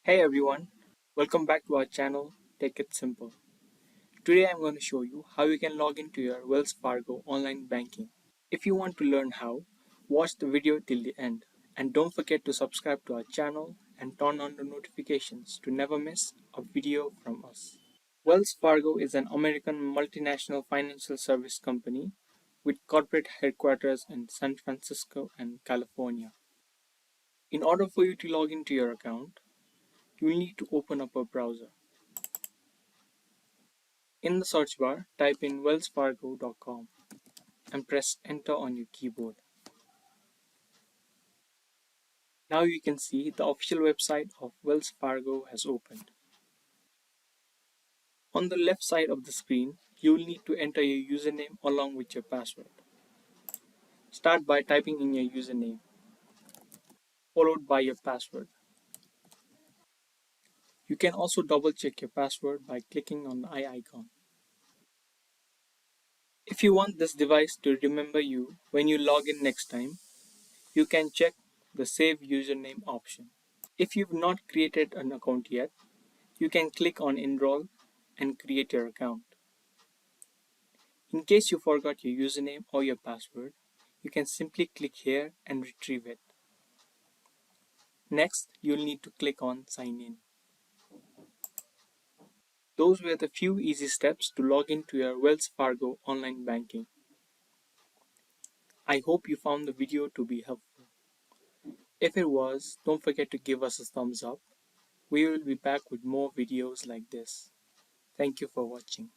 Hey everyone, welcome back to our channel Take It Simple. Today I'm going to show you how you can log into your Wells Fargo online banking. If you want to learn how, watch the video till the end and don't forget to subscribe to our channel and turn on the notifications to never miss a video from us. Wells Fargo is an American multinational financial service company with corporate headquarters in San Francisco and California. In order for you to log into your account, you will need to open up a browser. In the search bar, type in wellsfargo.com and press enter on your keyboard. Now you can see the official website of Wells Fargo has opened. On the left side of the screen, you will need to enter your username along with your password. Start by typing in your username, followed by your password. You can also double check your password by clicking on the eye icon. If you want this device to remember you when you log in next time, you can check the Save Username option. If you've not created an account yet, you can click on Enroll and create your account. In case you forgot your username or your password, you can simply click here and retrieve it. Next, you'll need to click on Sign In. Those were the few easy steps to log into your Wells Fargo online banking. I hope you found the video to be helpful. If it was, don't forget to give us a thumbs up. We will be back with more videos like this. Thank you for watching.